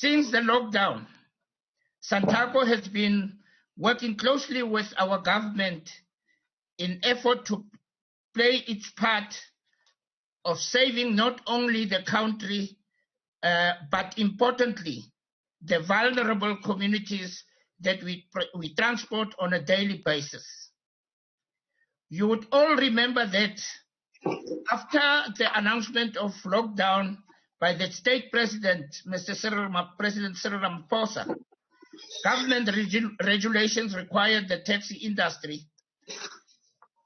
Since the lockdown, SANTACO has been working closely with our government in effort to play its part of saving not only the country, but importantly, the vulnerable communities that we transport on a daily basis. You would all remember that after the announcement of lockdown by the state president, President Cyril Ramaphosa, government regulations required the taxi industry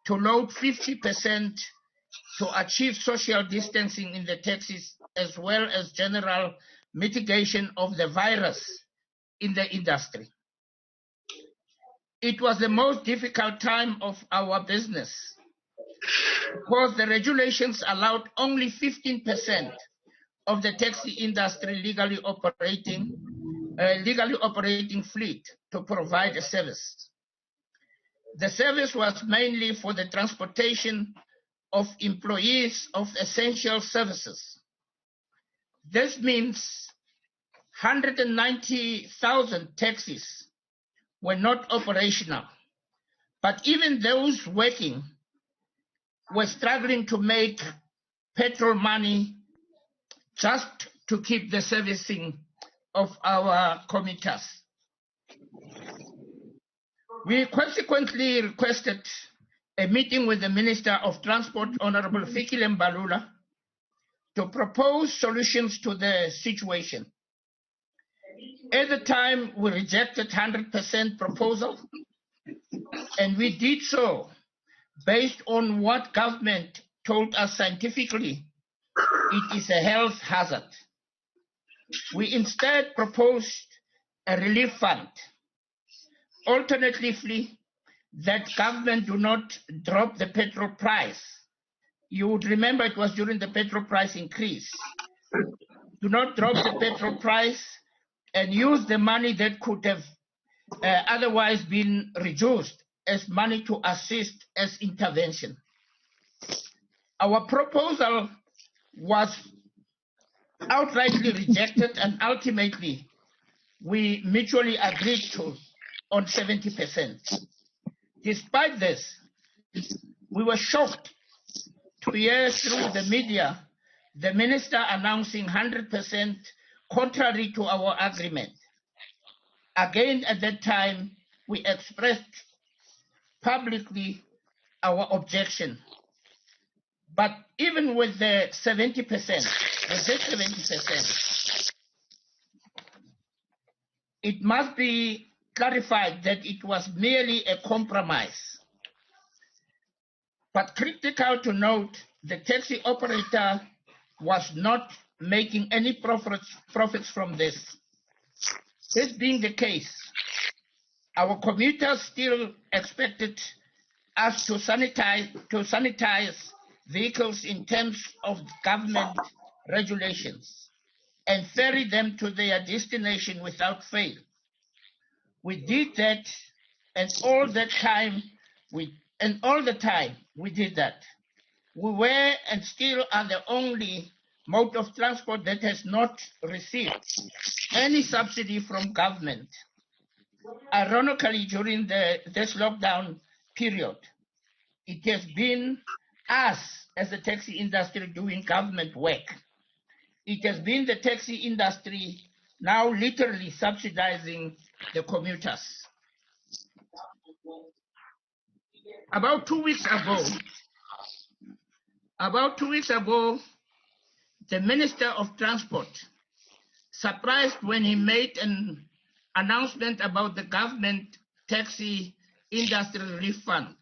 to load 50% to achieve social distancing in the taxis, as well as general mitigation of the virus in the industry. It was the most difficult time of our business because the regulations allowed only 15% of the taxi industry legally operating fleet to provide a service. The service was mainly for the transportation of employees of essential services. This means 190,000 taxis were not operational, but even those working were struggling to make petrol money just to keep the servicing of our commuters. We consequently requested a meeting with the Minister of Transport, Honorable Fikile Mbalula, to propose solutions to the situation. At the time, we rejected 100% proposal, and we did so based on what government told us scientifically it is a health hazard. We instead proposed a relief fund. Alternatively, that government do not drop the petrol price. You would remember it was during the petrol price increase. Do not drop the petrol price and use the money that could have otherwise been reduced as money to assist as intervention. Our proposal was outrightly rejected, and ultimately we mutually agreed to on 70%. Despite this, we were shocked to hear through the media the minister announcing 100% contrary to our agreement. Again, at that time, we expressed publicly our objection. But even with the 70%, it must be clarified that it was merely a compromise. But critical to note, the taxi operator was not making any profits from this. This being the case, our commuters still expected us to sanitize vehicles in terms of government regulations and ferry them to their destination without fail. We did that, and all the time we did that. We were and still are the only mode of transport that has not received any subsidy from government. Ironically, during this lockdown period, it has been us as the taxi industry doing government work. It has been the taxi industry now literally subsidizing the commuters. About two weeks ago, the Minister of Transport, surprised when he made an announcement about the government taxi industry relief fund.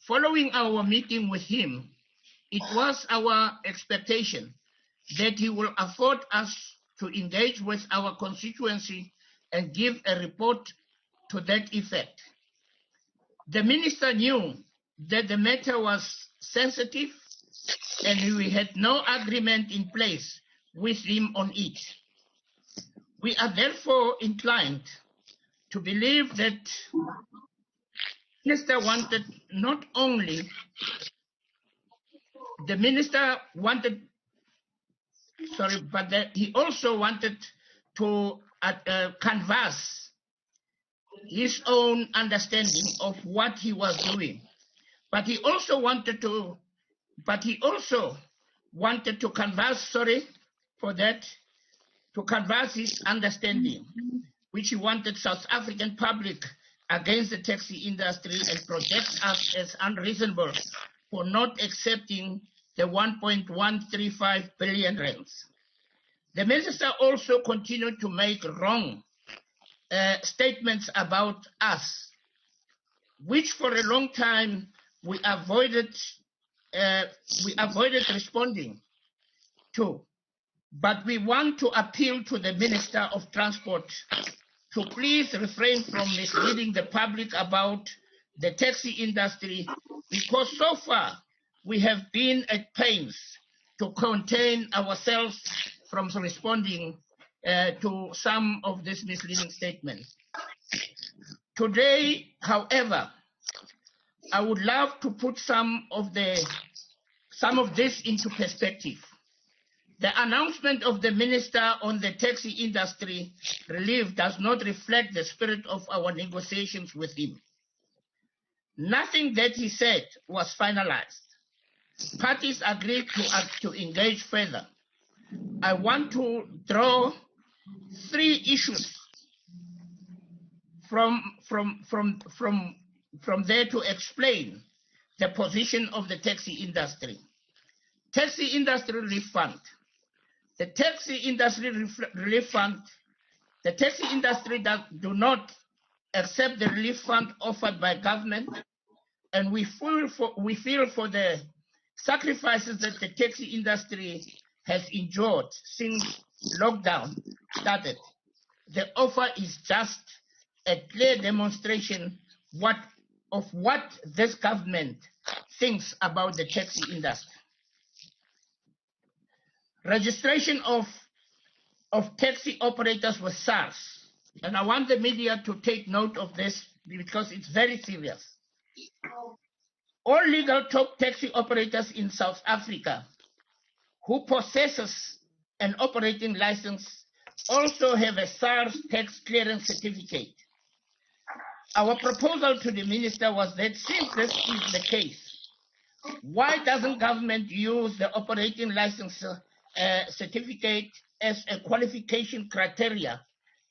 Following our meeting with him, it was our expectation that he will afford us to engage with our constituency and give a report to that effect. The minister knew that the matter was sensitive and we had no agreement in place with him on it. We are therefore inclined to believe that the minister wanted not only, but that he also wanted to canvass his own understanding of what he was doing, but he also wanted to canvass, to canvass his understanding, which he wanted South African public against the taxi industry and projects us as unreasonable for not accepting the 1.135 billion rands. The minister also continued to make wrong statements about us, which for a long time we avoided responding to. But we want to appeal to the Minister of Transport to please refrain from misleading the public about the taxi industry, because so far we have been at pains to contain ourselves from responding to some of these misleading statements. Today, however, I would love to put some of this into perspective. The announcement of the minister on the taxi industry relief does not reflect the spirit of our negotiations with him. Nothing that he said was finalized. Parties agreed to engage further. I want to draw three issues from there to explain the position of the taxi industry. Taxi industry relief fund. The taxi industry relief fund. The taxi industry do not accept the relief fund offered by government, and we feel for the sacrifices that the taxi industry has endured since lockdown started. The offer is just a clear demonstration of what this government thinks about the taxi industry. Registration of taxi operators with SARS, and I want the media to take note of this because it's very serious. All legal top taxi operators in South Africa who possesses an operating license also have a SARS tax clearance certificate. Our proposal to the minister was that since this is the case, why doesn't government use the operating license certificate as a qualification criteria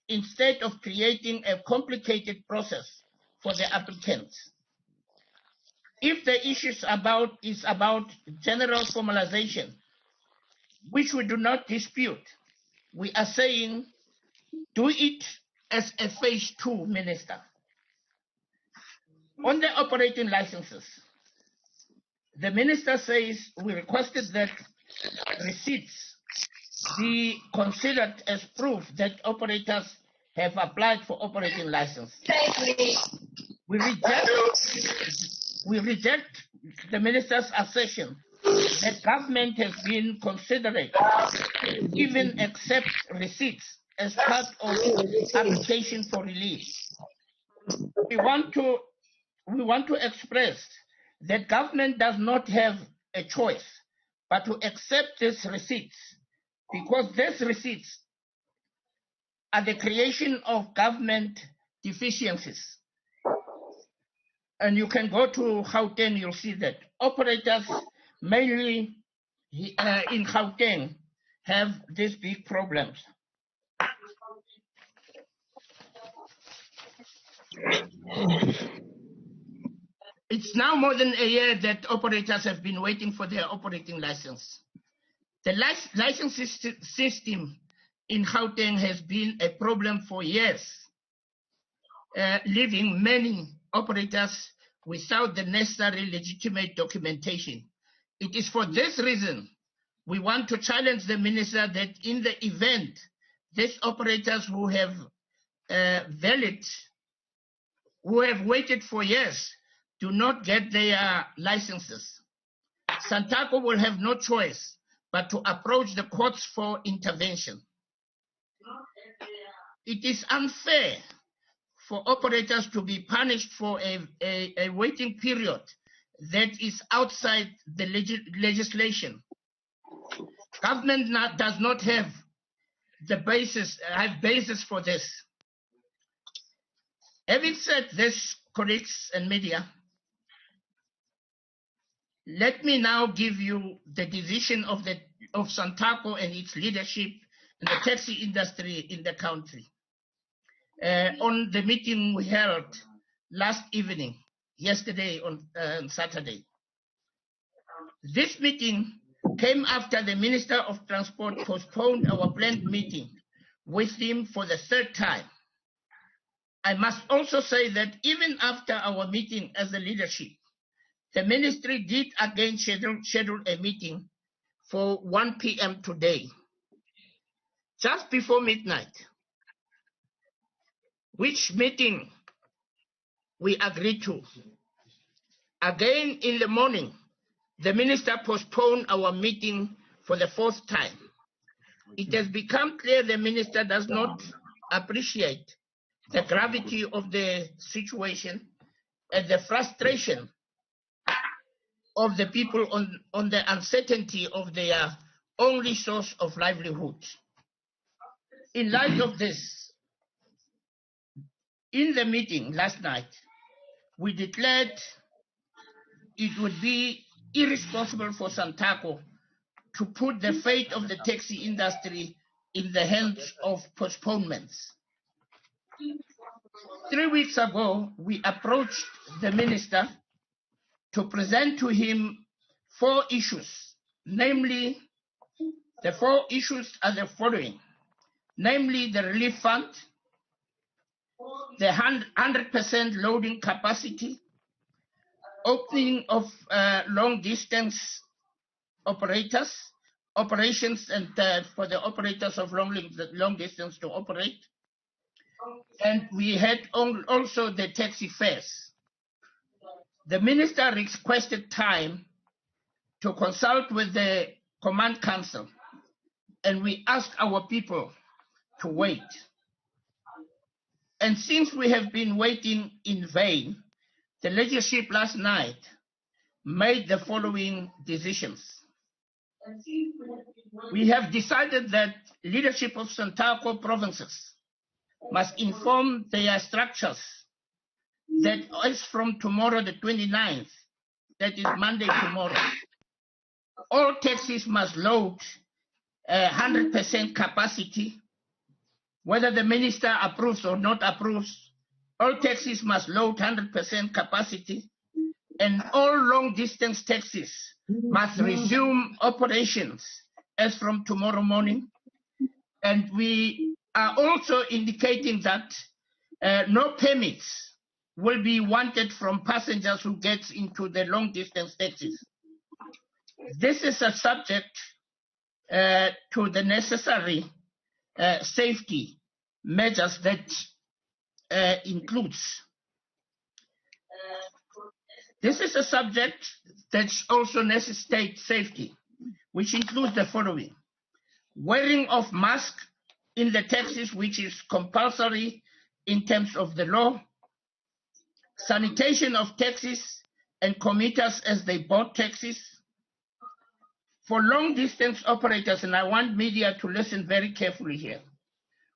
instead of creating a complicated process for the applicants? If the issue is about general formalization, which we do not dispute, we are saying do it as a phase 2, Minister. On the operating licenses, the minister says we requested that receipts be considered as proof that operators have applied for operating license. We reject the minister's assertion that government has been considerate to even accept receipts as part of application for relief. We want to express that government does not have a choice but to accept these receipts, because these receipts are the creation of government deficiencies. And you can go to Gauteng, you'll see that operators mainly in Gauteng have these big problems. It's now more than a year that operators have been waiting for their operating license. The license system in Gauteng has been a problem for years, leaving many operators without the necessary legitimate documentation. It is for this reason we want to challenge the minister that in the event these operators who have waited for years do not get their licenses, SANTACO will have no choice but to approach the courts for intervention. It is unfair for operators to be punished for a waiting period that is outside the legislation. Government does not have I have basis for this. Having said this, colleagues and media, let me now give you the decision of SANTACO and its leadership in the taxi industry in the country. On the meeting we held last evening, yesterday on Saturday. This meeting came after the Minister of Transport postponed our planned meeting with him for the third time. I must also say that even after our meeting as a leadership, the ministry did again schedule a meeting for 1 p.m. today, just before midnight, which meeting we agreed to. Again in the morning, the minister postponed our meeting for the fourth time. It has become clear the minister does not appreciate the gravity of the situation and the frustration of the people on the uncertainty of their only source of livelihood. In light of this, in the meeting last night, we declared it would be irresponsible for SANTACO to put the fate of the taxi industry in the hands of postponements. 3 weeks ago, we approached the minister to present to him 4 issues, namely, the 4 issues are the following, namely the relief fund, the 100% loading capacity, opening of long-distance operations and for the operators of long distance to operate. And we had also the taxi fares. The minister requested time to consult with the Command Council, and we asked our people to wait. And since we have been waiting in vain, the leadership last night made the following decisions. We have decided that leadership of SANTACO provinces must inform their structures that as from tomorrow, the 29th, that is Monday tomorrow, all taxis must load 100% capacity, whether the minister approves or not approves. All taxis must load 100% capacity, and all long-distance taxis must resume operations as from tomorrow morning. And we are also indicating that no permits will be wanted from passengers who get into the long-distance taxis. This is a subject to the necessary safety measures that includes. This is a subject that also necessitates safety, which includes the following: wearing of masks in the taxis, which is compulsory in terms of the law, sanitation of taxis and commuters as they board taxis. For long-distance operators, and I want media to listen very carefully here,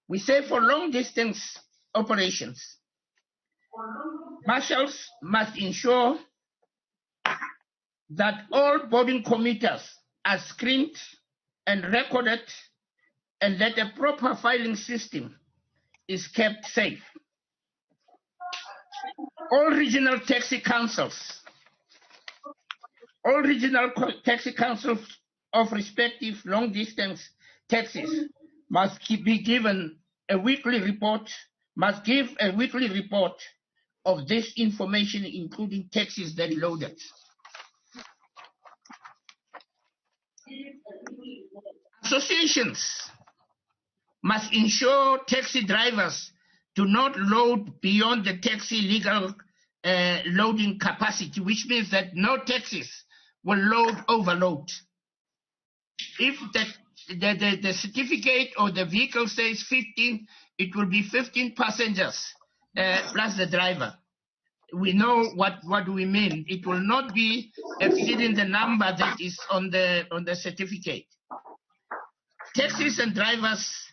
we say for long-distance operations, marshals must ensure that all boarding commuters are screened and recorded, and that a proper filing system is kept safe. All regional taxi councils of respective long-distance taxis must be given a weekly report, of this information, including taxis that loaded. Associations must ensure taxi drivers do not load beyond the taxi legal loading capacity, which means that no taxis will overload. If the certificate or the vehicle says 15, it will be 15 passengers plus the driver. We know what we mean. It will not be exceeding the number that is on the certificate. Taxis and drivers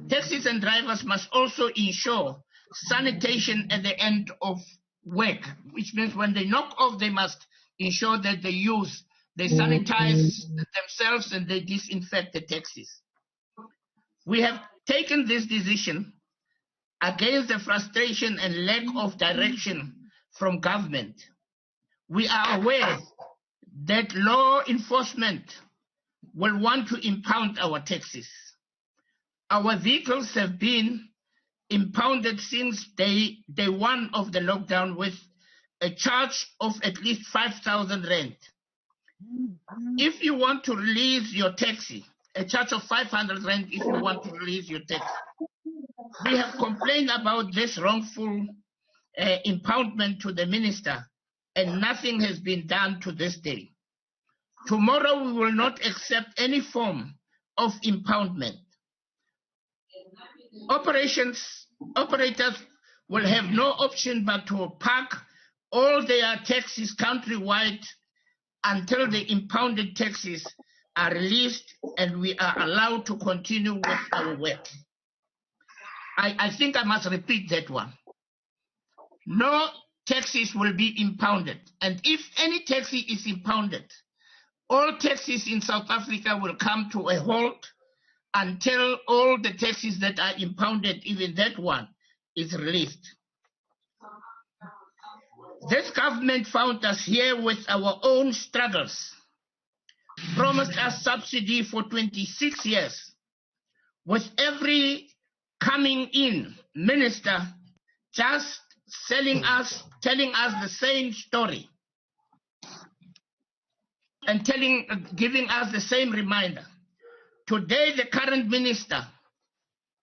Taxis and drivers must also ensure sanitation at the end of work, which means when they knock off, they must ensure that they sanitize themselves and they disinfect the taxis. We have taken this decision against the frustration and lack of direction from government. We are aware that law enforcement will want to impound our taxis. Our vehicles have been impounded since day one of the lockdown with a charge of at least 5,000 rand. If you want to release your taxi, a charge of 500 rand if you want to release your taxi. We have complained about this wrongful impoundment to the minister, and nothing has been done to this day. Tomorrow we will not accept any form of impoundment. Operators will have no option but to park all their taxis countrywide until the impounded taxis are released and we are allowed to continue with our work. I think I must repeat that one. No taxis will be impounded. And if any taxi is impounded, all taxis in South Africa will come to a halt until all the taxis that are impounded, even that one, is released. This government found us here with our own struggles, promised us subsidy for 26 years, with every coming in minister just telling us the same story and giving us the same reminder. Today, the current minister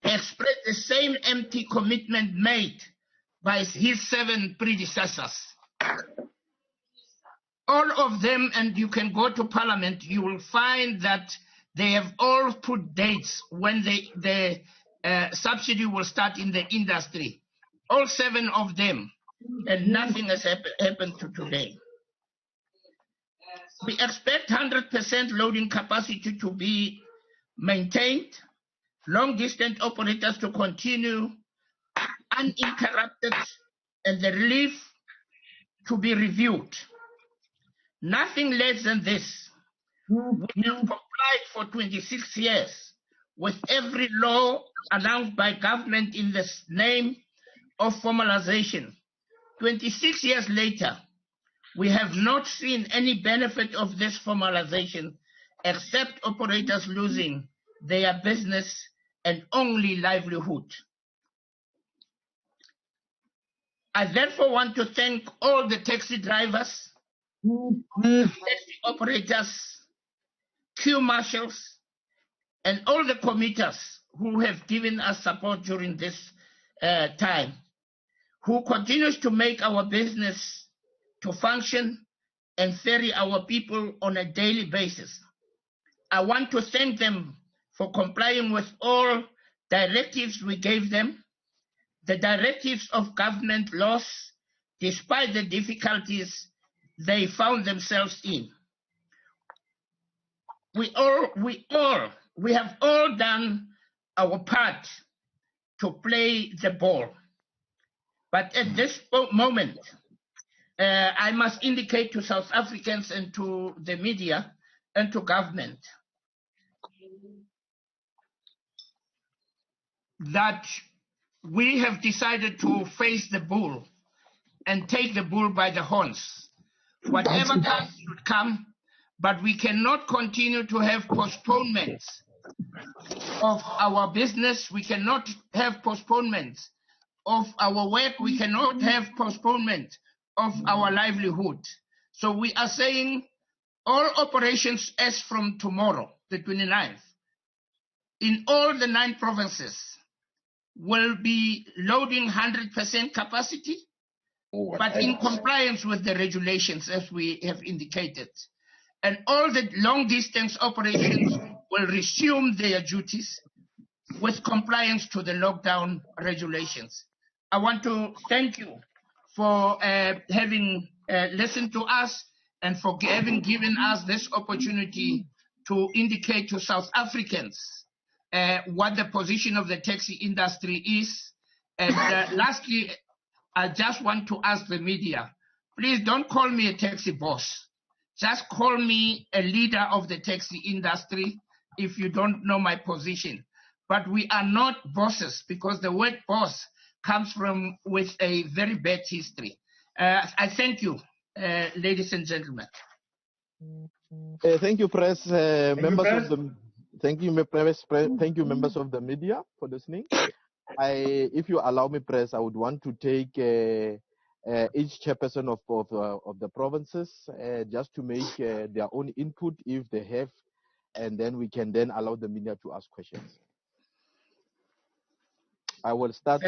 expressed the same empty commitment made by his 7 predecessors. All of them, and you can go to Parliament, you will find that they have all put dates when the subsidy will start in the industry. All 7 of them, and nothing has happened to today. We expect 100% loading capacity to be maintained, long-distance operators to continue uninterrupted, and the relief to be reviewed. Nothing less than this. We have complied for 26 years with every law announced by government in the name of formalization. 26 years later, we have not seen any benefit of this formalization except operators losing their business and only livelihood. I therefore want to thank all the taxi drivers, taxi operators, queue marshals, and all the commuters who have given us support during this time, who continues to make our business to function and ferry our people on a daily basis. I want to thank them for complying with all directives we gave them, the directives of government laws, despite the difficulties they found themselves in. We have all done our part to play the ball. But at this moment, I must indicate to South Africans and to the media and to government that we have decided to face the bull and take the bull by the horns. Whatever comes should come, but we cannot continue to have postponements of our business. We cannot have postponements of our work. We cannot have postponement of our livelihood. So we are saying all operations as from tomorrow, the 29th, in all the 9 provinces will be loading 100% capacity, but in compliance with the regulations as we have indicated. And all the long-distance operations will resume their duties with compliance to the lockdown regulations. I want to thank you for having listened to us and for having given us this opportunity to indicate to South Africans what the position of the taxi industry is. And lastly, I just want to ask the media, please don't call me a taxi boss. Just call me a leader of the taxi industry if you don't know my position. But we are not bosses, because the word boss comes from with a very bad history. I thank you, ladies and gentlemen. Thank you, press members of the. Thank you, press. Thank you, members of the media, for listening. If you allow me, press, I would want to take each chairperson of the provinces just to make their own input if they have, and then we can then allow the media to ask questions. I will start